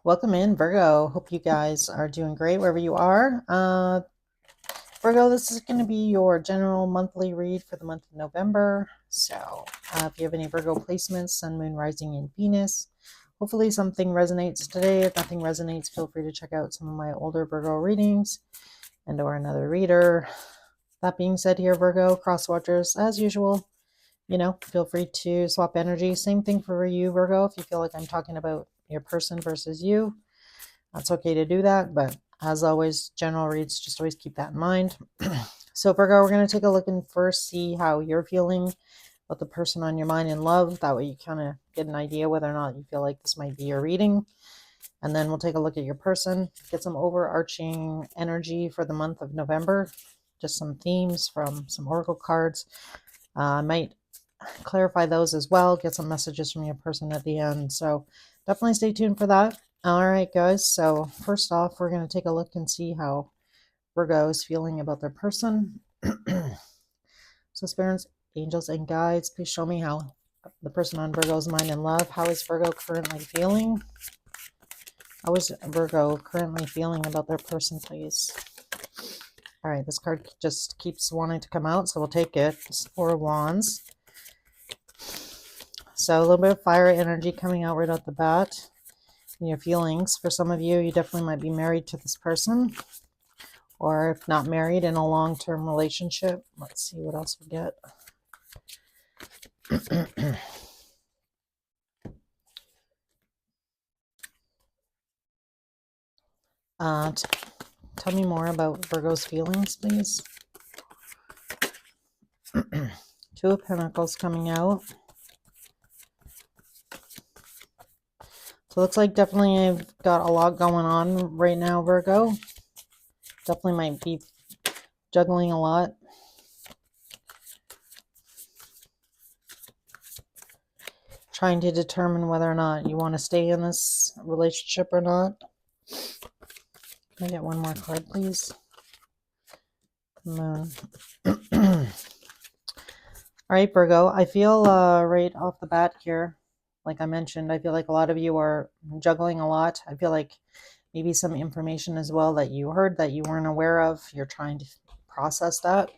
Welcome in, Virgo. Hope you guys are doing great wherever you are. Virgo, this is going to be your general monthly read for the month of November. So if you have any Virgo placements, Sun, Moon, Rising, and Venus, hopefully something resonates today. If nothing resonates, feel free to check out some of my older Virgo readings and or another reader. That being said here, Virgo, cross watchers, as usual, feel free to swap energy. Same thing for you, Virgo. If you feel like I'm talking about your person versus you, that's okay to do that. But as always, general reads, just always keep that in mind. So Virgo, we're going to take a look and first see how you're feeling about the person on your mind in love. That way you kind of get an idea whether or not you feel like this might be your reading. And then we'll take a look at your person, get some overarching energy for the month of November, just some themes from some oracle cards. I might clarify those as well, get some messages from your person at the end. So definitely stay tuned for that. All right, guys. So first off, we're going to take a look and see how Virgo is feeling about their person. So spirits, angels, and guides, please show me how the person on Virgo's mind in love. How is Virgo currently feeling? How is Virgo currently feeling about their person, please? All right, this card just keeps wanting to come out, so we'll take it. It's Four of Wands. So a little bit of fire energy coming out right out the bat. Your feelings. For some of you, you definitely might be married to this person, or if not married, in a long-term relationship. Let's see what else we get. Tell me more about Virgo's feelings, please. Two of Pentacles coming out. So it looks like definitely I've got a lot going on right now, Virgo. Definitely might be juggling a lot. Trying to determine whether or not you want to stay in this relationship or not. Can I get one more card, please? Moon. All right, Virgo. I feel right off the bat here, like I mentioned, I feel like a lot of you are juggling a lot. I feel like maybe some information as well that you heard that you weren't aware of. You're trying to process that.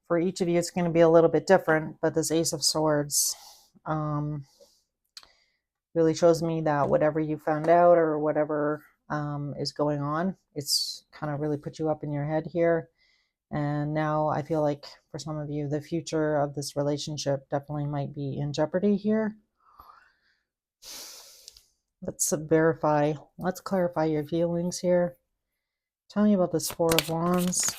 For each of you, it's going to be a little bit different, but this Ace of Swords really shows me that whatever you found out or whatever is going on, it's kind of really put you up in your head here. And now I feel like for some of you, the future of this relationship definitely might be in jeopardy here. Let's verify. Let's clarify your feelings here. Tell me about this Four of Wands.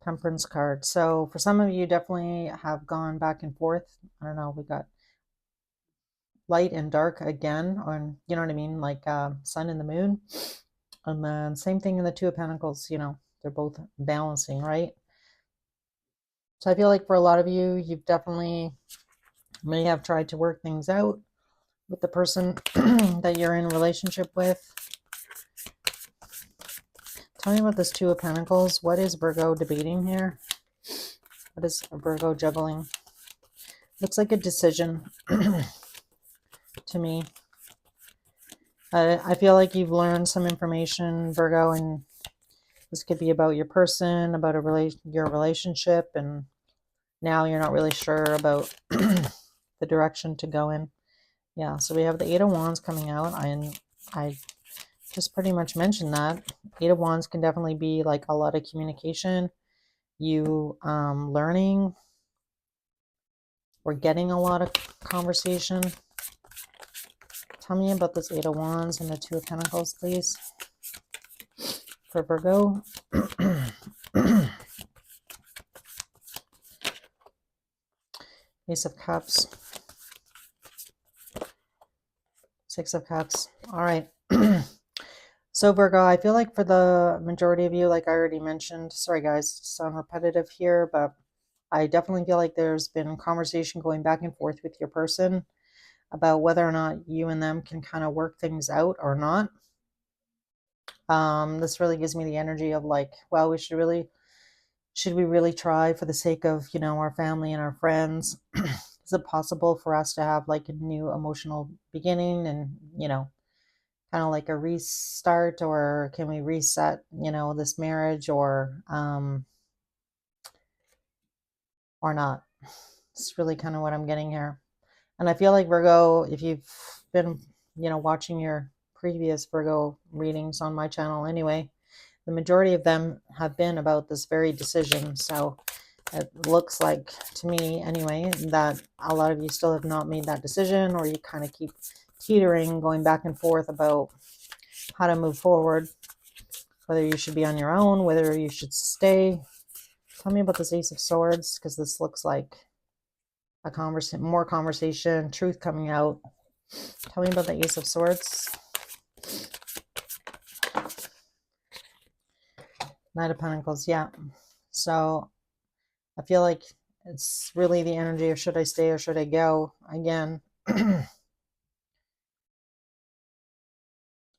Temperance card. So for some of you, definitely have gone back and forth. I don't know. We got light and dark again, on, you know what I mean? Like sun and the moon. And then same thing in the Two of Pentacles, they're both balancing, right? So I feel like for a lot of you, you've definitely may have tried to work things out with the person that you're in a relationship with. Tell me about this Two of Pentacles. What is Virgo debating here? What is Virgo juggling? Looks like a decision to me. I feel like you've learned some information, Virgo, and this could be about your person, about your relationship, and now you're not really sure about the direction to go in. Yeah, so we have the Eight of Wands coming out, and I just pretty much mentioned that. Eight of Wands can definitely be like a lot of communication, you learning or getting a lot of conversation. Tell me about this Eight of Wands and the Two of Pentacles, please, for Virgo. Ace of Cups. Six of Cups. All right. So Virgo, I feel like for the majority of you, like I already mentioned, sorry guys, sound repetitive here, but I definitely feel like there's been conversation going back and forth with your person about whether or not you and them can kind of work things out or not. This really gives me the energy of like, well, should we really try for the sake of, our family and our friends? is it possible for us to have like a new emotional beginning and, you know, kind of like a restart, or can we reset, you know, this marriage, or not? It's really kind of what I'm getting here. And I feel like Virgo, if you've been, you know, watching your previous Virgo readings on my channel anyway, the majority of them have been about this very decision. So it looks like to me anyway that a lot of you still have not made that decision, or you kind of keep teetering, going back and forth about how to move forward, whether you should be on your own, whether you should stay. Tell me about this Ace of Swords, because this looks like a conversation, more conversation, truth coming out. Tell me about the Ace of Swords. Knight of Pentacles, yeah. So I feel like it's really the energy of should I stay or should I go again.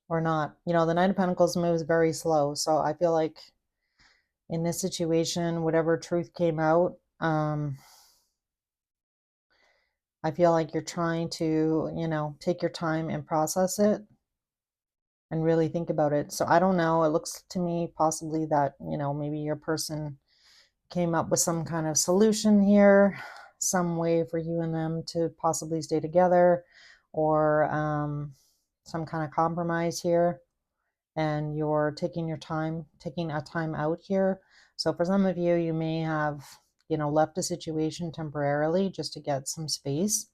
Or not. You know, the Knight of Pentacles moves very slow. So I feel like in this situation, whatever truth came out, I feel like you're trying to, you know, take your time and process it and really think about it. So I don't know. It looks to me possibly that, you know, maybe your person came up with some kind of solution here, some way for you and them to possibly stay together, or some kind of compromise here. And you're taking your time, taking a time out here. So for some of you, you may have, you know, left a situation temporarily just to get some space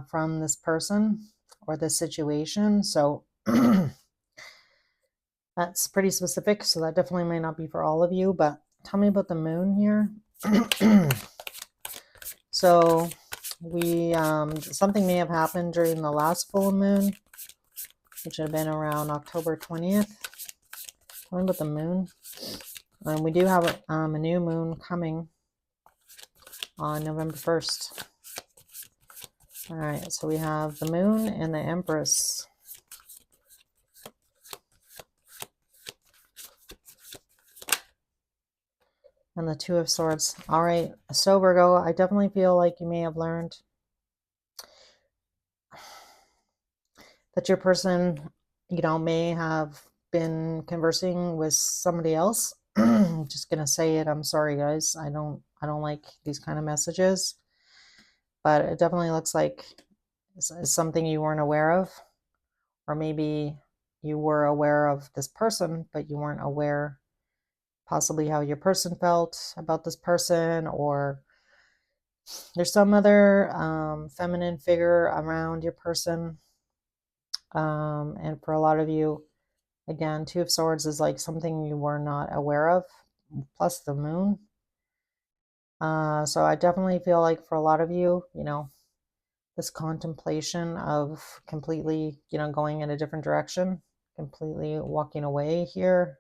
from this person or this situation. So that's pretty specific. So that definitely may not be for all of you, but tell me about the moon here. So we, something may have happened during the last full moon, which had been around October 20th. Tell me about the moon. And we do have a new moon coming on November 1st. All right, so we have the moon and the Empress. And the Two of Swords. All right, so Virgo, I definitely feel like you may have learned that your person, you know, may have been conversing with somebody else. Just gonna say it. I'm sorry, guys. I don't like these kind of messages, but it definitely looks like it's something you weren't aware of, or maybe you were aware of this person, but you weren't aware possibly how your person felt about this person, or there's some other feminine figure around your person. And for a lot of you, again, Two of Swords is like something you were not aware of, plus the moon. So I definitely feel like for a lot of you, you know, this contemplation of completely, you know, going in a different direction, completely walking away here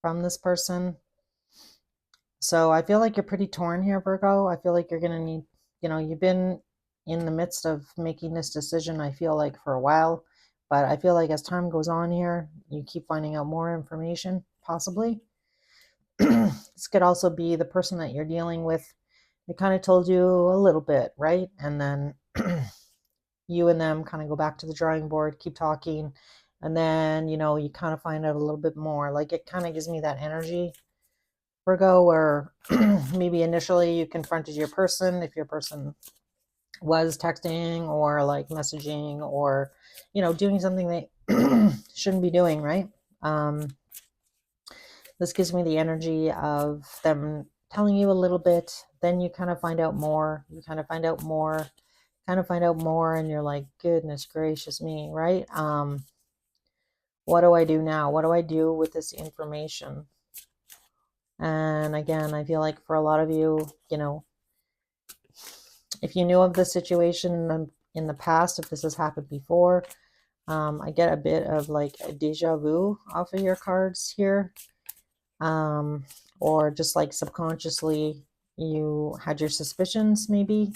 from this person. So I feel like you're pretty torn here, Virgo. I feel like you're going to need, you know, you've been in the midst of making this decision, I feel like, for a while. But I feel like as time goes on here, you keep finding out more information, possibly. This could also be the person that you're dealing with. They kind of told you a little bit, right? And then you and them kind of go back to the drawing board, keep talking. And then, you know, you kind of find out a little bit more. Like it kind of gives me that energy, Virgo, where maybe initially you confronted your person, if your person was texting or like messaging or, you know, doing something they shouldn't be doing, right? This gives me the energy of them telling you a little bit, then you kind of find out more, you kind of find out more, and you're like, goodness gracious me, right? What do I do now? What do I do with this information? And again, I feel like for a lot of you, you know, if you knew of the situation in the past, if this has happened before, I get a bit of like a deja vu off of your cards here. Or just like subconsciously you had your suspicions maybe.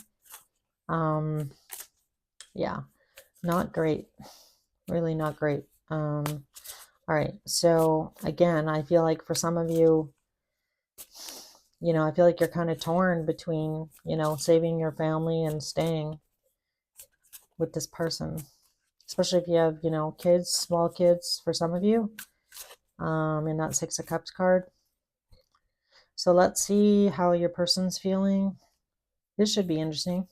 Yeah, not great. Really not great. All right, so again, I feel like for some of you, You know, I feel like you're kind of torn between, you know, saving your family and staying with this person, especially if you have, you know, kids, small kids for some of you, in that Six of Cups card. So let's see how your person's feeling. This should be interesting.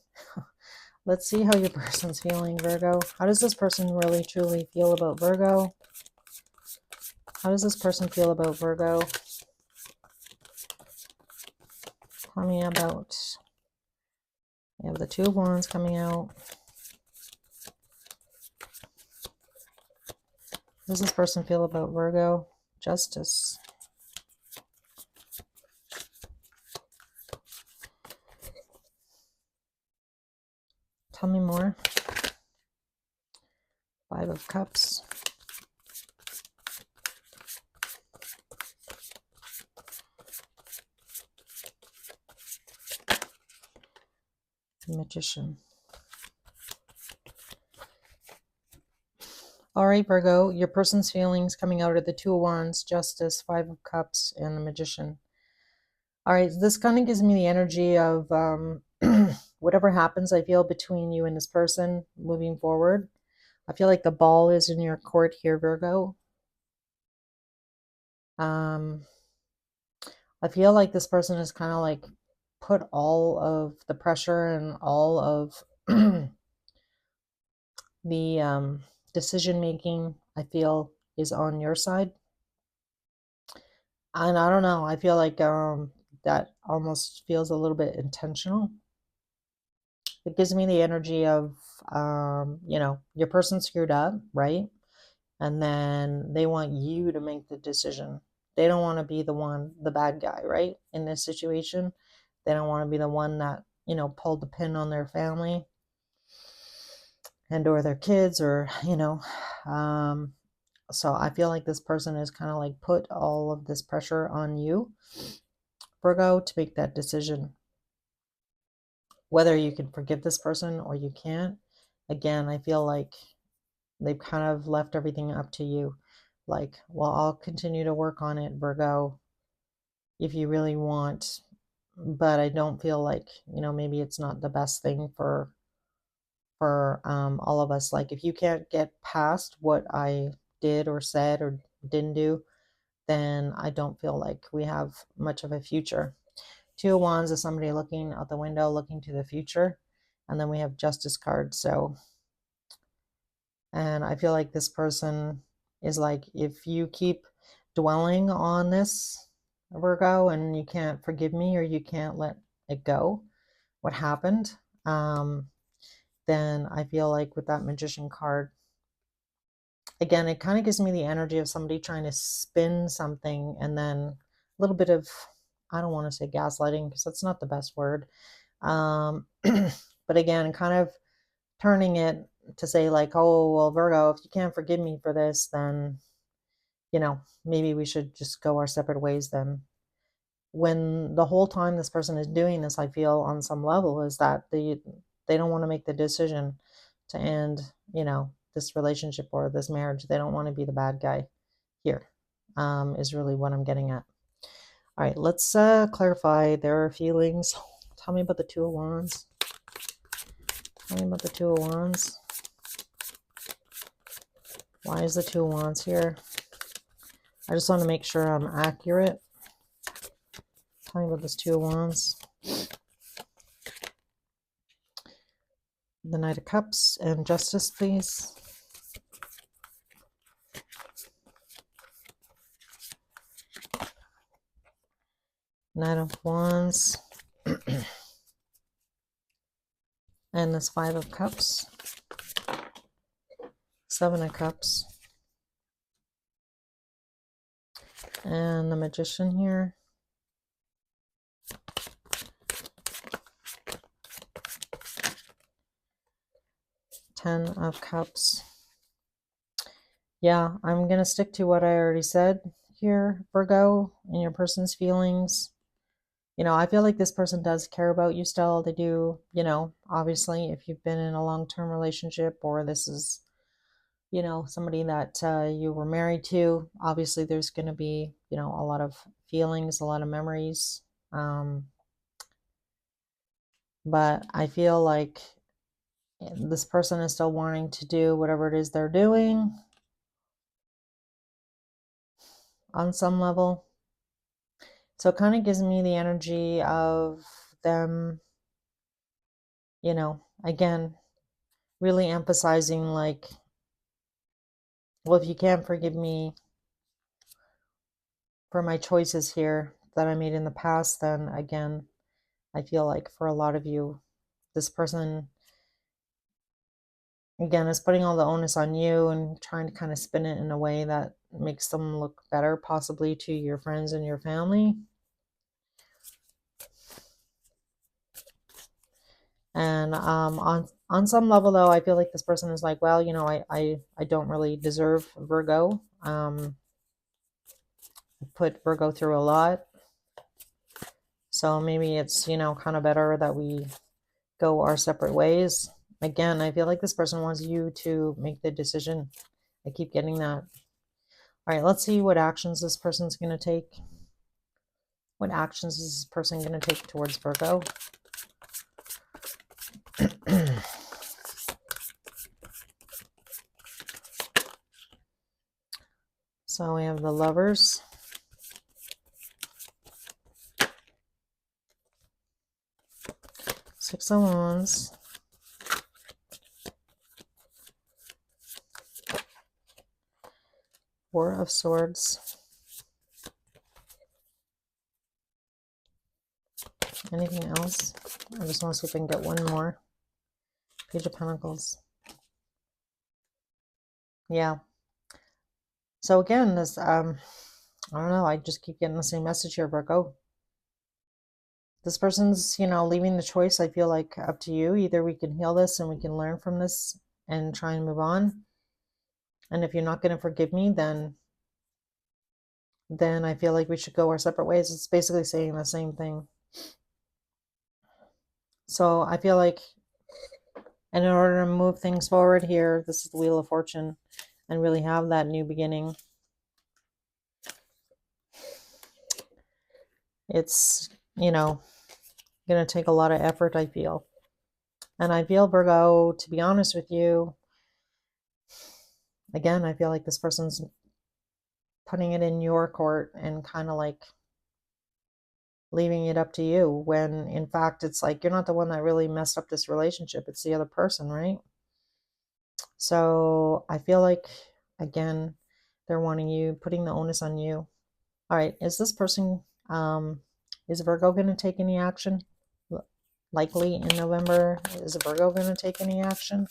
Let's see how your person's feeling, Virgo. How does this person really truly feel about Virgo? How does this person feel about Virgo? Tell me about... We have the Two of Wands coming out. How does this person feel about Virgo? Justice. Tell me more. Five of Cups. Magician. All right, Virgo, your person's feelings coming out of the Two of Wands, Justice, Five of Cups, and the Magician. All right, this kind of gives me the energy of whatever happens, I feel, between you and this person moving forward. I feel like the ball is in your court here, Virgo. I feel like this person is kind of like put all of the pressure and all of the decision making, I feel, is on your side. And I don't know, I feel like that almost feels a little bit intentional. It gives me the energy of, you know, your person screwed up, right? And then they want you to make the decision. They don't want to be the one, the bad guy, right? In this situation, they don't want to be the one that, you know, pulled the pin on their family and or their kids, or, you know, so I feel like this person is kind of like put all of this pressure on you, Virgo, to make that decision. Whether you can forgive this person or you can't, again, I feel like they've kind of left everything up to you. Like, well, I'll continue to work on it, Virgo, if you really want, but I don't feel like, you know, maybe it's not the best thing for all of us. Like, if you can't get past what I did or said or didn't do, then I don't feel like we have much of a future. Two of Wands is somebody looking out the window, looking to the future. And then we have Justice card. So, and I feel like this person is like, if you keep dwelling on this, Virgo, and you can't forgive me or you can't let it go, what happened, then I feel like with that Magician card, again, it kind of gives me the energy of somebody trying to spin something and then a little bit of, I don't want to say gaslighting because that's not the best word. But again, kind of turning it to say like, oh, well, Virgo, if you can't forgive me for this, then, you know, maybe we should just go our separate ways then. When the whole time this person is doing this, I feel on some level is that they don't want to make the decision to end, you know, this relationship or this marriage. They don't want to be the bad guy here, is really what I'm getting at. All right, let's clarify their feelings. Tell me about the Two of Wands. Tell me about the Two of Wands. Why is the Two of Wands here? I just want to make sure I'm accurate. Tell me about this Two of Wands. The Knight of Cups and Justice, please. Knight of Wands. And this Five of Cups. Seven of Cups. And the Magician here. Ten of Cups. Yeah, I'm going to stick to what I already said here, Virgo, in your person's feelings. You know, I feel like this person does care about you still. They do, you know, obviously, if you've been in a long-term relationship or this is, you know, somebody that you were married to, obviously there's going to be, you know, a lot of feelings, a lot of memories But I feel like this person is still wanting to do whatever it is they're doing on some level. So it kind of gives me the energy of them, you know, again, really emphasizing like, well, if you can't forgive me for my choices here that I made in the past, then again, I feel like for a lot of you, this person, again, is putting all the onus on you and trying to kind of spin it in a way that makes them look better, possibly to your friends and your family. And on some level, though, I feel like this person is like, well, you know, I don't really deserve Virgo. I put Virgo through a lot. So maybe it's, you know, kind of better that we go our separate ways. Again, I feel like this person wants you to make the decision. I keep getting that. All right, let's see what actions this person's going to take. What actions is this person going to take towards Virgo? So we have the Lovers. Six of Wands. Four of Swords. Anything else? I just want to see if I can get one more. Page of Pentacles. Yeah. So again, this, I don't know, I just keep getting the same message here, Virgo. This person's, you know, leaving the choice, I feel like, up to you. Either we can heal this and we can learn from this and try and move on. And if you're not going to forgive me, then I feel like we should go our separate ways. It's basically saying the same thing. So I feel like, and in order to move things forward here, this is the Wheel of Fortune, and really have that new beginning. It's, you know, going to take a lot of effort, I feel. And I feel, Virgo, to be honest with you, again, I feel like this person's putting it in your court and kind of like leaving it up to you, when in fact it's like you're not the one that really messed up this relationship. It's the other person, right? So I feel like, again, they're wanting you, putting the onus on you. All right, is this person, is Virgo going to take any action? Likely in November, is Virgo going to take any action?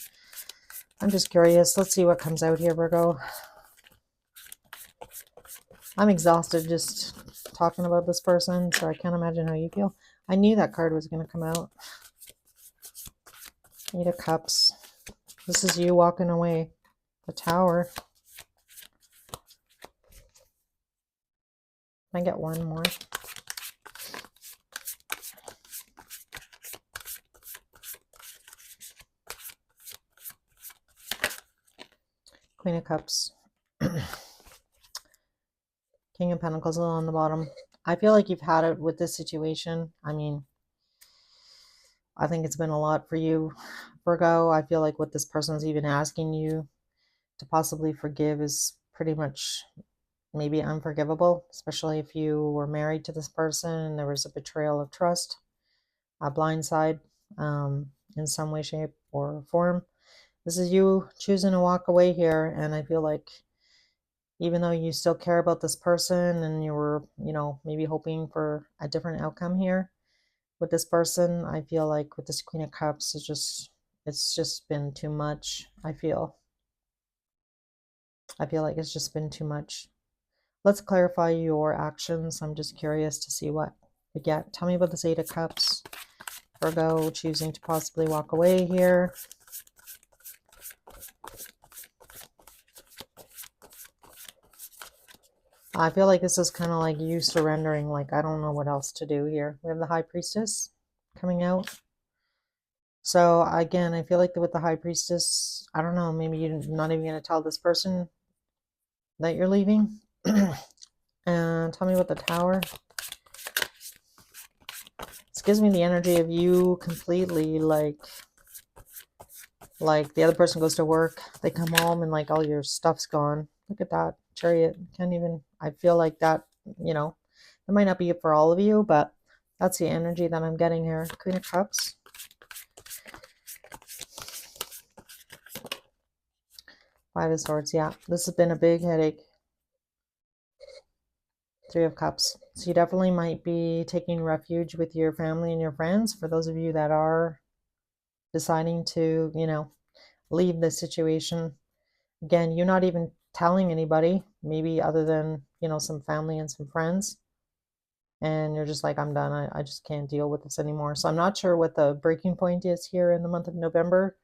I'm just curious. Let's see what comes out here, Virgo. I'm exhausted just talking about this person, so I can't imagine how you feel. I knew that card was going to come out. Eight of Cups. This is you walking away. The Tower. Can I get one more? Queen of Cups. King of Pentacles on the bottom. I feel like you've had it with this situation. I mean, I think it's been a lot for you, Virgo. I feel like what this person's even asking you to possibly forgive is pretty much maybe unforgivable, especially if you were married to this person and there was a betrayal of trust, a blindside, in some way, shape, or form. This is you choosing to walk away here, and I feel like even though you still care about this person and you were, you know, maybe hoping for a different outcome here with this person, I feel like with this Queen of Cups, it's just been too much. I feel like it's just been too much. Let's clarify your actions. I'm just curious to see what we get. Tell me about this Eight of Cups. Virgo choosing to possibly walk away here. I feel like this is kind of like you surrendering, like, I don't know what else to do here. We have the High Priestess coming out. So again, I feel like with the High Priestess, I don't know, maybe you're not even going to tell this person that you're leaving. And tell me what the Tower. This gives me the energy of you completely like the other person goes to work, they come home and like all your stuff's gone. Look at that Chariot. Can't even, I feel like that, you know, it might not be for all of you, but that's the energy that I'm getting here. Queen of Cups. Five of Swords. Yeah, this has been a big headache. Three of Cups. So you definitely might be taking refuge with your family and your friends. For those of you that are deciding to, you know, leave this situation. Again, you're not even telling anybody, maybe other than, you know, some family and some friends. And you're just like, I'm done. I just can't deal with this anymore. So I'm not sure what the breaking point is here in the month of November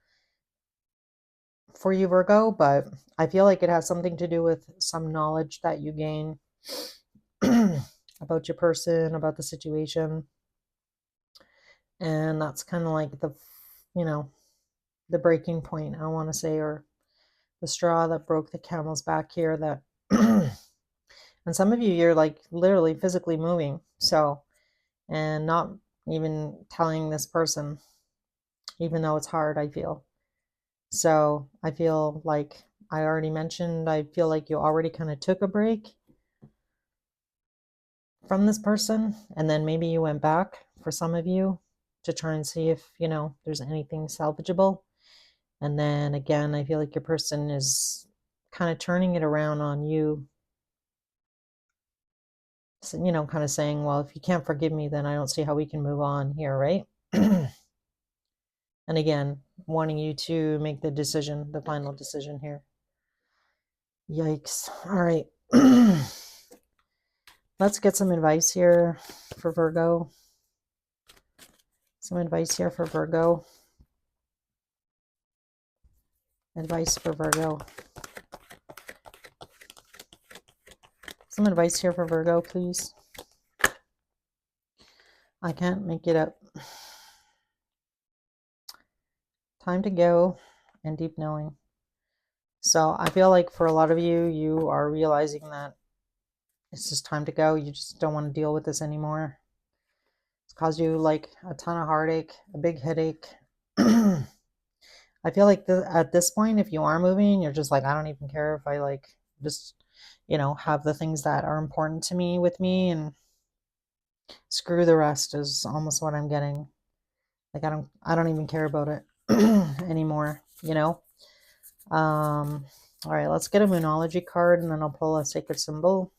for you, Virgo, but I feel like it has something to do with some knowledge that you gain about your person, about the situation. And that's kind of like the, you know, the breaking point, I want to say, or the straw that broke the camel's back here. That and some of you, you're like literally physically moving, so, and not even telling this person, even though it's hard, I feel. So I feel like I already mentioned, I feel like you already kind of took a break from this person, and then maybe you went back, for some of you, to try and see if, you know, there's anything salvageable. And then again, I feel like your person is kind of turning it around on you. So, you know, kind of saying, well, if you can't forgive me, then I don't see how we can move on here, right? And again, wanting you to make the decision, the final decision here. Yikes. All right. Let's get some advice here for Virgo. Some advice here for Virgo. Advice for Virgo. Some advice here for Virgo, please. I can't make it up. Time to go and deep knowing. So I feel like for a lot of you, you are realizing that it's just time to go. You just don't want to deal with this anymore. It's caused you like a ton of heartache, a big headache. I feel like at this point, if you are moving, you're just like, I don't even care if I like just, you know, have the things that are important to me with me, and screw the rest is almost what I'm getting. Like I don't even care about it anymore, you know? All right, let's get a Moonology card, and then I'll pull a sacred symbol.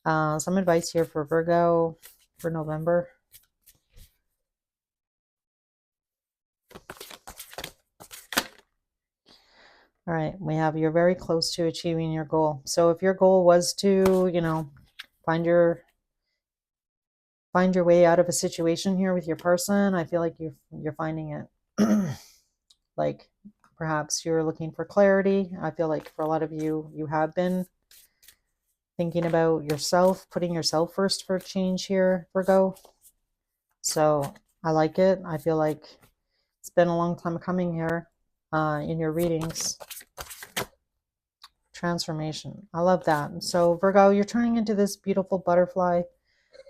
Some advice here for Virgo for November. All right, we have you're very close to achieving your goal. So if your goal was to, you know, find your way out of a situation here with your person, I feel like you're finding it. Like perhaps you're looking for clarity. I feel like for a lot of you, you have been thinking about yourself, putting yourself first for change here, Virgo. So I like it. I feel like it's been a long time coming here in your readings. Transformation. I love that. So Virgo, you're turning into this beautiful butterfly.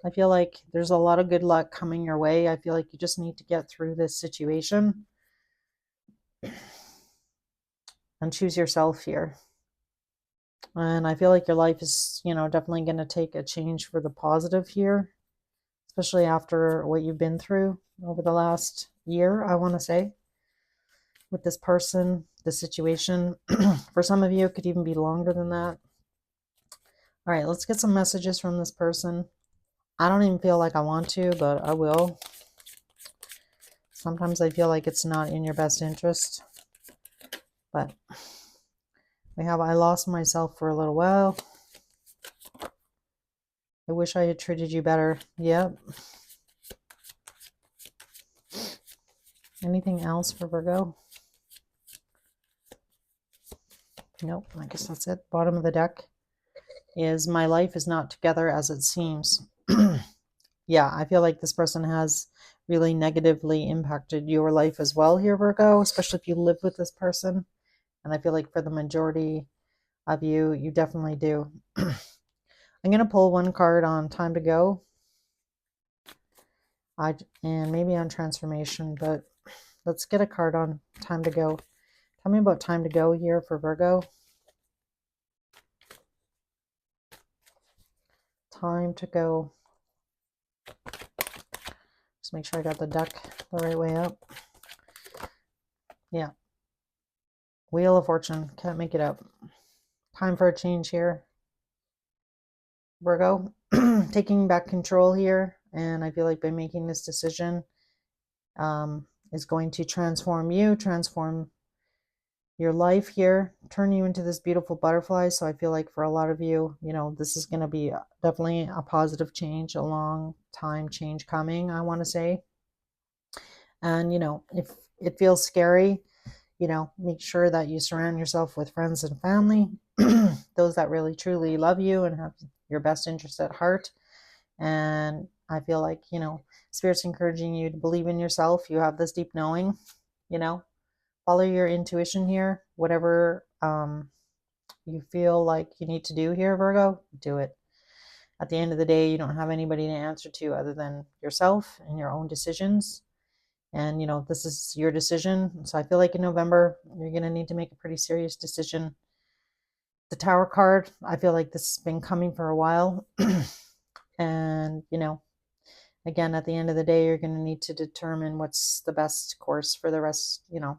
I feel like there's a lot of good luck coming your way. I feel like you just need to get through this situation and choose yourself here. And I feel like your life is, you know, definitely going to take a change for the positive here, especially after what you've been through over the last year, I want to say, with this person, the situation. For some of you, it could even be longer than that. All right, let's get some messages from this person. I don't even feel like I want to, but I will. Sometimes I feel like it's not in your best interest. But we have, I lost myself for a little while. I wish I had treated you better. Yep. Anything else for Virgo? Nope, I guess that's it. Bottom of the deck is my life is not together as it seems. Yeah, I feel like this person has really negatively impacted your life as well here, Virgo, especially if you live with this person. And I feel like for the majority of you, you definitely do. I'm going to pull one card on time to go. And maybe on transformation, but let's get a card on time to go. Tell me about time to go here for Virgo. Time to go. Just make sure I got the deck the right way up. Yeah. Wheel of Fortune. Can't make it up. Time for a change here. Virgo. Taking back control here. And I feel like by making this decision is going to transform you, transform your life here, turn you into this beautiful butterfly. So I feel like for a lot of you, you know, this is going to be definitely a positive change, a long time change coming, I want to say. And, you know, if it feels scary, you know, make sure that you surround yourself with friends and family, those that really truly love you and have your best interest at heart. And I feel like, you know, Spirit's encouraging you to believe in yourself. You have this deep knowing, you know, follow your intuition here. Whatever you feel like you need to do here, Virgo, do it. At the end of the day, you don't have anybody to answer to other than yourself and your own decisions. And, you know, this is your decision. So I feel like in November, you're going to need to make a pretty serious decision. The Tower card, I feel like this has been coming for a while. And, you know, again, at the end of the day, you're going to need to determine what's the best course for the rest, you know,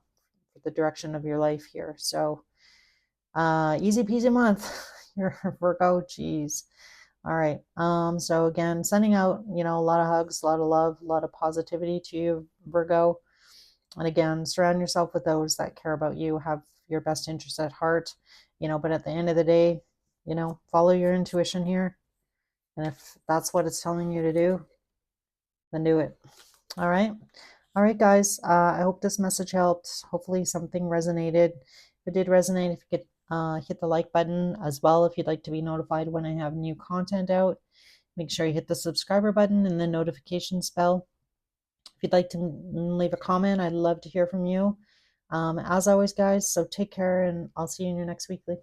for the direction of your life here. So, easy peasy month. You're Virgo, geez. All right. So again, sending out, you know, a lot of hugs, a lot of love, a lot of positivity to you, Virgo. And again, surround yourself with those that care about you, have your best interests at heart, you know, but at the end of the day, you know, follow your intuition here. And if that's what it's telling you to do, then do it. All right. All right, guys. I hope this message helped. Hopefully something resonated. If it did resonate, if you could hit the like button as well if you'd like to be notified when I have new content out. Make sure you hit the subscriber button and the notifications bell. If you'd like to leave a comment, I'd love to hear from you. As always, guys, so take care and I'll see you in your next weekly.